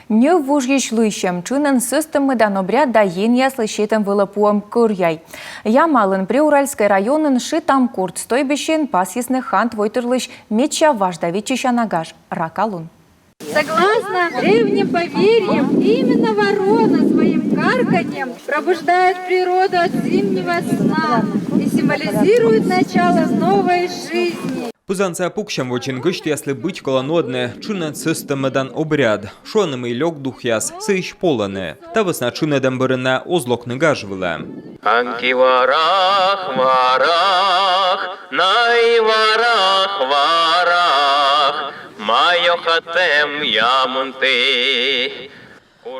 Не вужгіш лищем, чинен системи данобряд да ен яслы щитем вылапуам кыряй. Ямалын Приуральской районын шитам курт стойбещен пасьесный хант войтырлыш меча важдавичища нагаш ракалун. Согласно древним поверьям, именно ворона своим карканьем пробуждает природу от зимнего сна и символизирует начало новой жизни. Пузанця пукщам вочин гышт, если быть колонодне, чинен системедан обряд, шонами льок дух яс, сыщ полане, та весна чинедам берена озлок не гажвиле. Анки варах, варах, най варах, варах, майо хатем ямунты.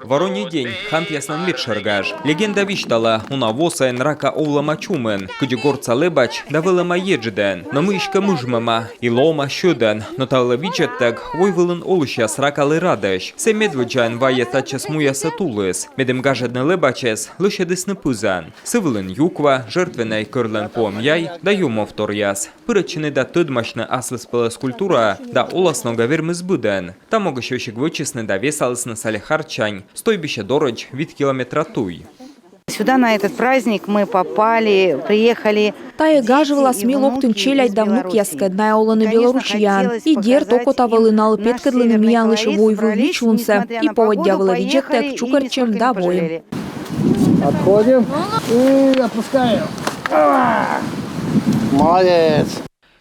Вороний день, хант яснан литшергаж. Легенда виштала, уна восайн рака овлама чумен, куди горца лебач да вилема еджден, но мишка мужмама, и лома щоден, но та левичеттек, войвилен олущас рака лирадеш. Се медведжан ває тачес муя сатулис, медем гажедне лебачес, лише десне пузан. Сивилен юква, жертвеней кирлен пом'яй, да юмов торяс. Причини да тидмашне аслес пелес культура, да оласно гавірми збуден. Та мога щощик вичисне да весалесне салі харчань, стойбище дорож від километра туй. Сюда на этот праздник мы попали, приехали. Тая гажывала смелок тынчелять давнук яскедная оланы белоручьян. И дер токо волынал петкадлыны миян лишь войву вичунса. И поводявала виджеттек чукарчем да воем. Отходим и отпускаем. Молодец!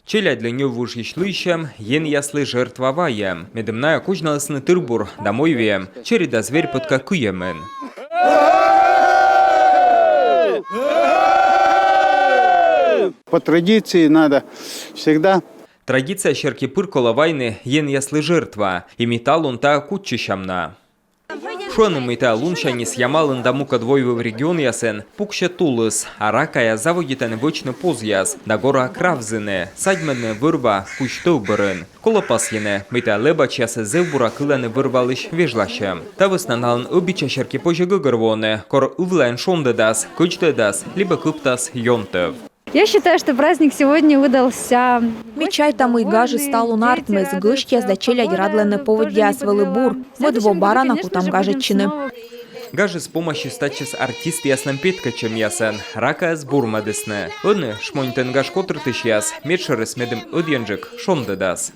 Челядь для нього вужгіш лищем, єн ясли жертваває. Медемная кожналесний тирбур домой вієм, череда зверь подкакуємен. По традиции надо всегда. Традиція щерки пиркола вайни єн ясли жертва, і металун та кутчищамна. Шонами та луншаніс ямалин да мука двойвы в регион ясен, пукща тулыс, а ракая заводитен вочны позяс, да гора кравзине, садьменне вирва кущтовберин. Колопас єне, мита лебач ясе зевбура килене вирвалиш вежлащем. Та веснанален обича щерки пожеги гервоне, кор увлен шондедас, кучтедас, либо куптас йонтев. Я считаю, что праздник сегодня выдался. Мечай там и гажи стал нартмез, гышки сдачелять радлене поводья свели бур, водво барана кутам гажеччини. Гаже с помощью стачес артист ясным петкачем ясен, рака с бурма десне. Одне шмонтен гаш котртыш яс, медшерес медем оденжик шондедас.